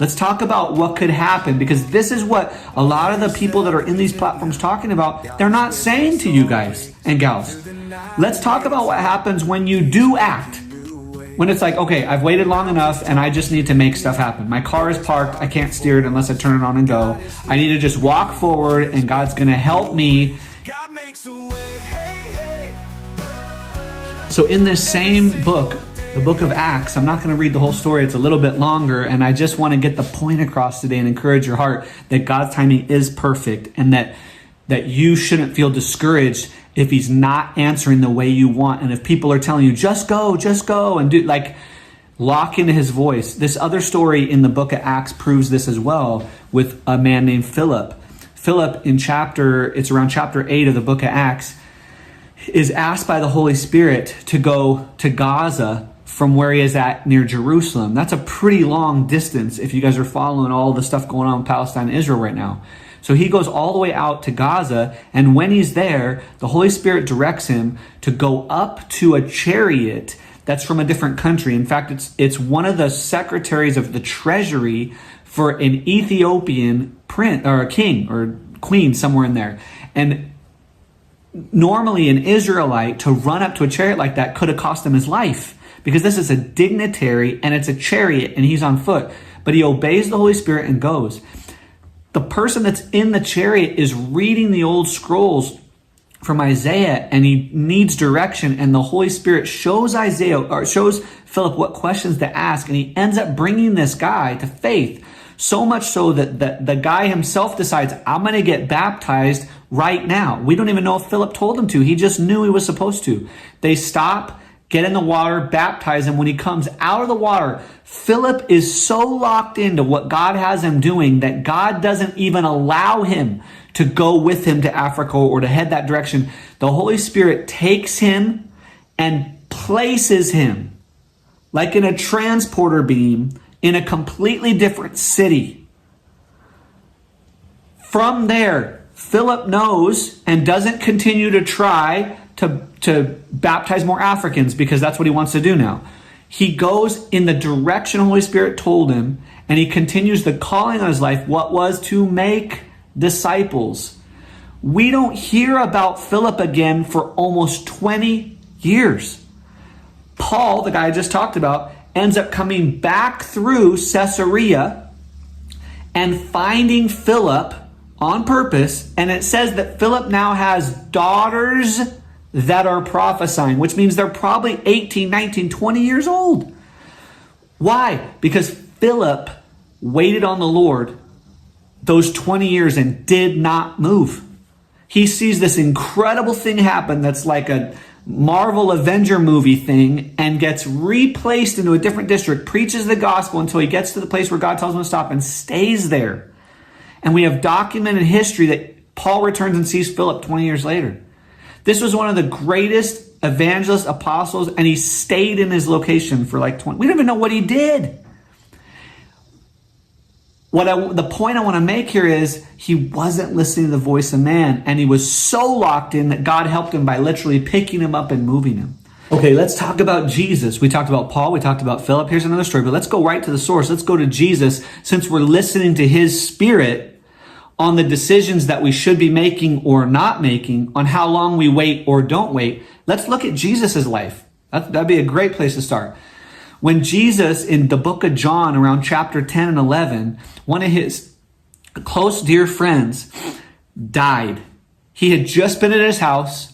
Let's talk about what could happen, because this is what a lot of the people that are in these platforms talking about, they're not saying to you guys and gals. Let's talk about what happens when you do act. When it's like, okay, I've waited long enough and I just need to make stuff happen. My car is parked. I can't steer it unless I turn it on and go. I need to just walk forward and God's going to help me. So in this same book, the book of Acts, I'm not going to read the whole story. It's a little bit longer. And I just want to get the point across today and encourage your heart that God's timing is perfect, and that you shouldn't feel discouraged if he's not answering the way you want. And if people are telling you, just go, and do, like, lock into his voice. This other story in the book of Acts proves this as well, with a man named Philip. Philip it's around chapter 8 of the book of Acts, is asked by the Holy Spirit to go to Gaza from where he is at near Jerusalem. That's a pretty long distance if you guys are following all the stuff going on in Palestine and Israel right now. So he goes all the way out to Gaza, and when he's there, the Holy Spirit directs him to go up to a chariot that's from a different country. In fact, it's one of the secretaries of the treasury for an Ethiopian prince or a king or queen somewhere in there. And normally an Israelite to run up to a chariot like that could have cost him his life, because this is a dignitary and it's a chariot and he's on foot. But he obeys the Holy Spirit and goes. The person that's in the chariot is reading the old scrolls from Isaiah, and he needs direction, and the Holy Spirit shows Philip what questions to ask, and he ends up bringing this guy to faith, so much so that the guy himself decides, I'm going to get baptized right now. We don't even know if Philip told him to. He just knew he was supposed to. They stop, get in the water, baptize him. When he comes out of the water, Philip is so locked into what God has him doing that God doesn't even allow him to go with him to Africa or to head that direction. The Holy Spirit takes him and places him like in a transporter beam in a completely different city. From there, Philip knows and doesn't continue to try to baptize more Africans, because that's what he wants to do now. He goes in the direction the Holy Spirit told him, and he continues the calling on his life, what was to make disciples. We don't hear about Philip again for almost 20 years. Paul, the guy I just talked about, ends up coming back through Caesarea and finding Philip on purpose. And it says that Philip now has daughters that are prophesying, which means they're probably 18, 19, 20 years old. Why? Because Philip waited on the Lord those 20 years and did not move. He sees this incredible thing happen that's like a Marvel Avenger movie thing, and gets replaced into a different district, preaches the gospel until he gets to the place where God tells him to stop, and stays there. And we have documented history that Paul returns and sees Philip 20 years later. This was one of the greatest evangelist apostles, and he stayed in his location for like 20. We don't even know what he did. The point I want to make here is he wasn't listening to the voice of man, and he was so locked in that God helped him by literally picking him up and moving him. Okay, let's talk about Jesus. We talked about Paul, we talked about Philip. Here's another story, but let's go right to the source. Let's go to Jesus, since we're listening to his Spirit on the decisions that we should be making or not making, on how long we wait or don't wait. Let's look at Jesus's life. That'd be a great place to start. When Jesus, in the book of John, around chapter 10 and 11, one of his close dear friends died. He had just been at his house,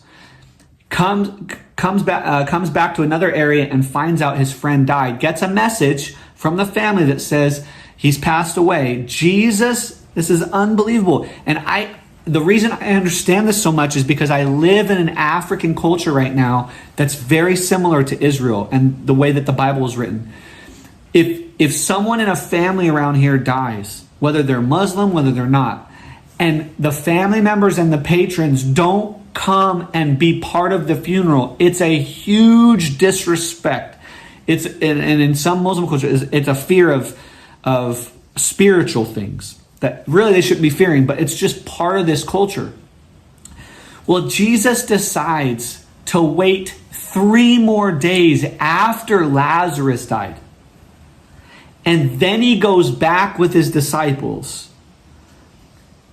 comes back to another area and finds out his friend died. Gets a message from the family that says he's passed away. Jesus, this is unbelievable. And the reason I understand this so much is because I live in an African culture right now that's very similar to Israel and the way that the Bible is written. If someone in a family around here dies, whether they're Muslim, whether they're not, and the family members and the patrons don't come and be part of the funeral, it's a huge disrespect. And in some Muslim cultures, it's a fear of spiritual things that really they shouldn't be fearing, but it's just part of this culture. Well, Jesus decides to wait 3 more days after Lazarus died. And then he goes back with his disciples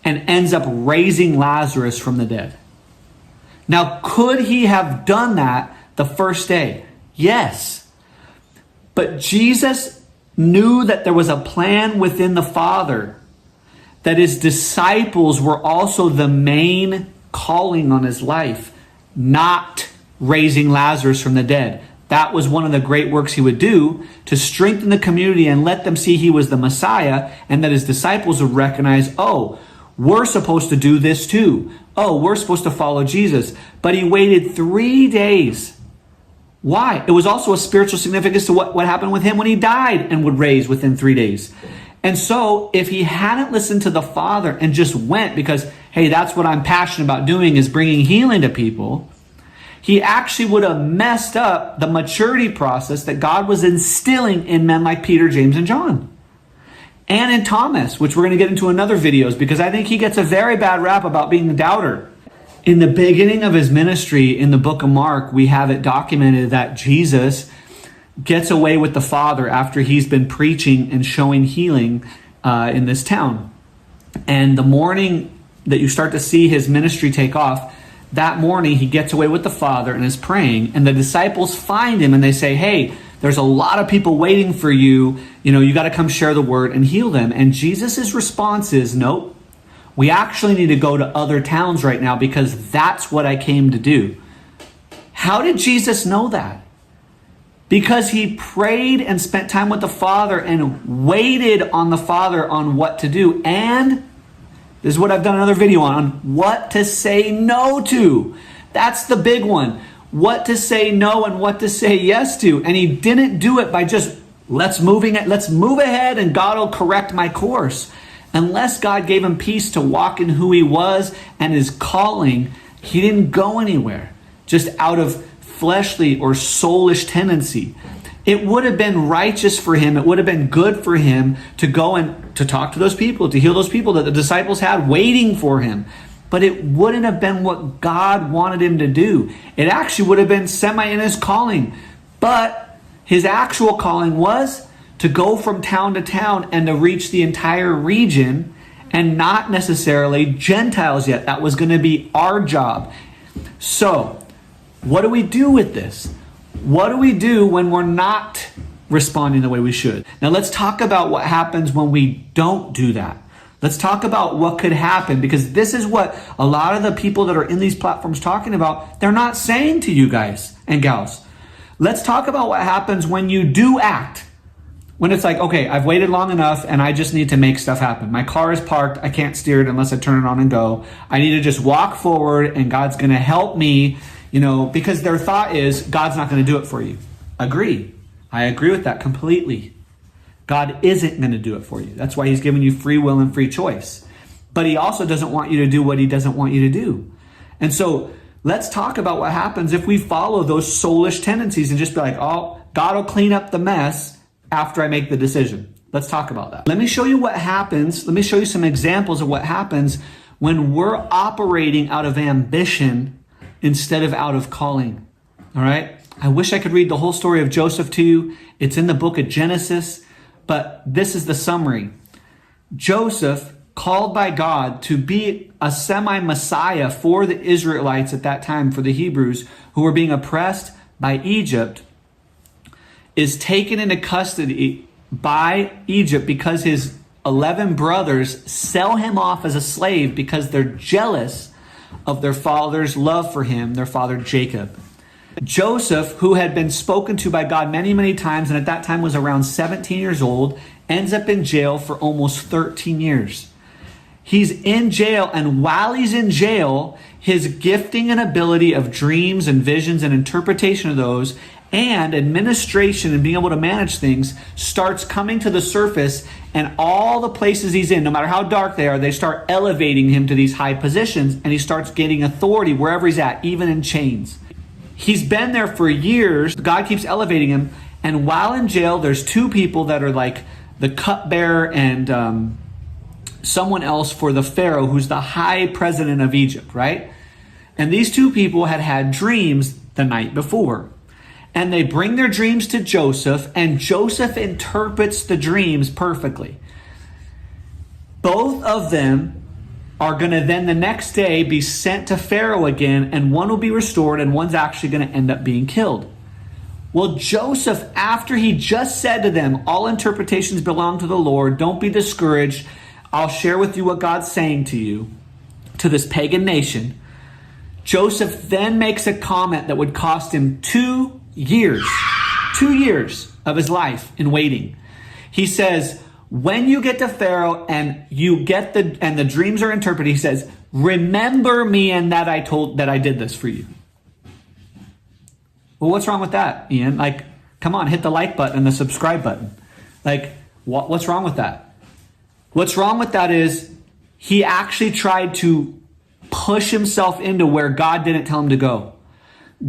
and ends up raising Lazarus from the dead. Now, could he have done that the first day? Yes. But Jesus knew that there was a plan within the Father, that his disciples were also the main calling on his life, not raising Lazarus from the dead. That was one of the great works he would do to strengthen the community and let them see he was the Messiah, and that his disciples would recognize, oh, we're supposed to do this too. Oh, we're supposed to follow Jesus. But he waited 3 days. Why? It was also a spiritual significance to what happened with him when he died and would raise within 3 days. And so if he hadn't listened to the Father and just went because, hey, that's what I'm passionate about doing, is bringing healing to people, he actually would have messed up the maturity process that God was instilling in men like Peter, James, and John. And in Thomas, which we're going to get into in other videos, because I think he gets a very bad rap about being a doubter. In the beginning of his ministry, in the book of Mark, we have it documented that Jesus gets away with the Father after he's been preaching and showing healing in this town. And the morning that you start to see his ministry take off, that morning he gets away with the Father and is praying, and the disciples find him and they say, hey, there's a lot of people waiting for you. You got to come share the word and heal them. And Jesus' response is, nope, we actually need to go to other towns right now because that's what I came to do. How did Jesus know that? Because he prayed and spent time with the Father and waited on the Father on what to do. And this is what I've done another video on what to say no to. That's the big one. What to say no and what to say yes to. And he didn't do it by just, let's move ahead and God will correct my course. Unless God gave him peace to walk in who he was and his calling, he didn't go anywhere, just out of fleshly or soulish tendency. It would have been righteous for him, it would have been good for him to go and to talk to those people, to heal those people that the disciples had waiting for him. But it wouldn't have been what God wanted him to do. It actually would have been semi in his calling. But his actual calling was to go from town to town and to reach the entire region, and not necessarily Gentiles yet. That was going to be our job. So, what do we do with this? What do we do when we're not responding the way we should? Now let's talk about what happens when we don't do that. Let's talk about what could happen, because this is what a lot of the people that are in these platforms talking about, they're not saying to you guys and gals. Let's talk about what happens when you do act. When it's like, okay, I've waited long enough and I just need to make stuff happen. My car is parked. I can't steer it unless I turn it on and go. I need to just walk forward and God's going to help me, because their thought is God's not going to do it for you. Agree. I agree with that completely. God isn't going to do it for you. That's why he's given you free will and free choice. But he also doesn't want you to do what he doesn't want you to do. And so let's talk about what happens if we follow those soulish tendencies and just be like, oh, God will clean up the mess after I make the decision. Let's talk about that. Let me show you what happens. Let me show you some examples of what happens when we're operating out of ambition instead of out of calling. All right? I wish I could read the whole story of Joseph to you. It's in the book of Genesis. But this is the summary. Joseph, called by God to be a semi-Messiah for the Israelites at that time, for the Hebrews who were being oppressed by Egypt, is taken into custody by Egypt because his 11 brothers sell him off as a slave because they're jealous of their father's love for him, their father Jacob. Joseph, who had been spoken to by God many, many times, and at that time was around 17 years old, ends up in jail for almost 13 years. He's in jail, and while he's in jail, his gifting and ability of dreams and visions and interpretation of those and administration and being able to manage things starts coming to the surface, and all the places he's in, no matter how dark they are, they start elevating him to these high positions, and he starts getting authority wherever he's at, even in chains. He's been there for years. God keeps elevating him. And while in jail, there's two people that are like the cupbearer and someone else for the Pharaoh, who's the high president of Egypt, right? And these two people had had dreams the night before. and they bring their dreams to Joseph, and Joseph interprets the dreams perfectly. Both of them are going to then the next day be sent to Pharaoh again, and one will be restored and one's actually going to end up being killed. Well, Joseph, after he just said to them, all interpretations belong to the Lord, don't be discouraged, I'll share with you what God's saying to you, to this pagan nation, Joseph then makes a comment that would cost him 2 years of his life in waiting. He says, when you get to Pharaoh and the dreams are interpreted, he says, remember me and that I did this for you. Well, what's wrong with that, Ian? Like, come on, hit the like button and the subscribe button. Like, what's wrong with that? What's wrong with that is he actually tried to push himself into where God didn't tell him to go.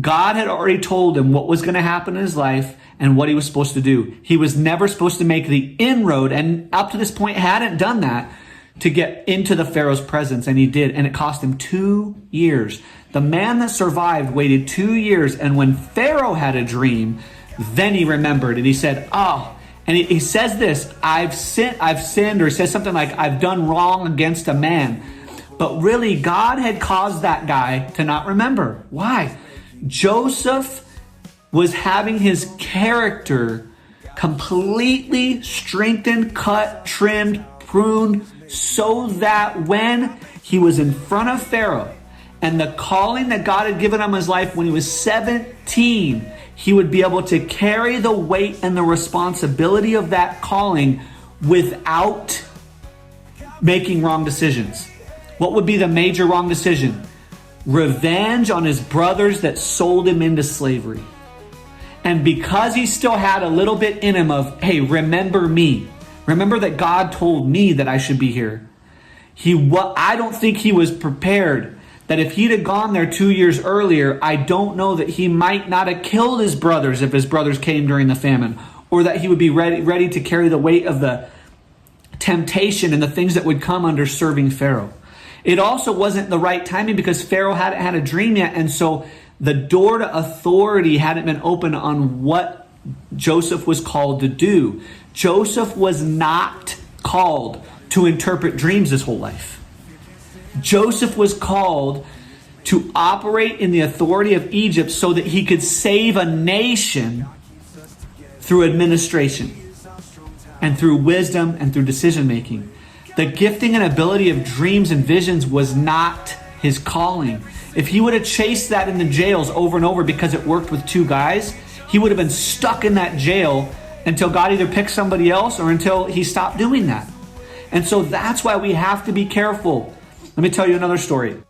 God had already told him what was going to happen in his life and what he was supposed to do. He was never supposed to make the inroad, and up to this point hadn't done that, to get into the Pharaoh's presence, and he did, and it cost him 2 years. The man that survived waited 2 years, and when Pharaoh had a dream, then he remembered, and he said, oh, and he says this, I've sinned, or he says something like, I've done wrong against a man. But really, God had caused that guy to not remember. Why? Joseph was having his character completely strengthened, cut, trimmed, pruned, so that when he was in front of Pharaoh and the calling that God had given him in his life when he was 17, he would be able to carry the weight and the responsibility of that calling without making wrong decisions. What would be the major wrong decision? Revenge on his brothers that sold him into slavery. And because he still had a little bit in him of, hey, remember me. Remember that God told me that I should be here. I don't think he was prepared that if he'd have gone there 2 years earlier, I don't know that he might not have killed his brothers if his brothers came during the famine, or that he would be ready to carry the weight of the temptation and the things that would come under serving Pharaoh. It also wasn't the right timing because Pharaoh hadn't had a dream yet, and so the door to authority hadn't been open on what Joseph was called to do. Joseph was not called to interpret dreams his whole life. Joseph was called to operate in the authority of Egypt so that he could save a nation through administration and through wisdom and through decision making. The gifting and ability of dreams and visions was not his calling. If he would have chased that in the jails over and over because it worked with two guys, he would have been stuck in that jail until God either picked somebody else or until he stopped doing that. And so that's why we have to be careful. Let me tell you another story.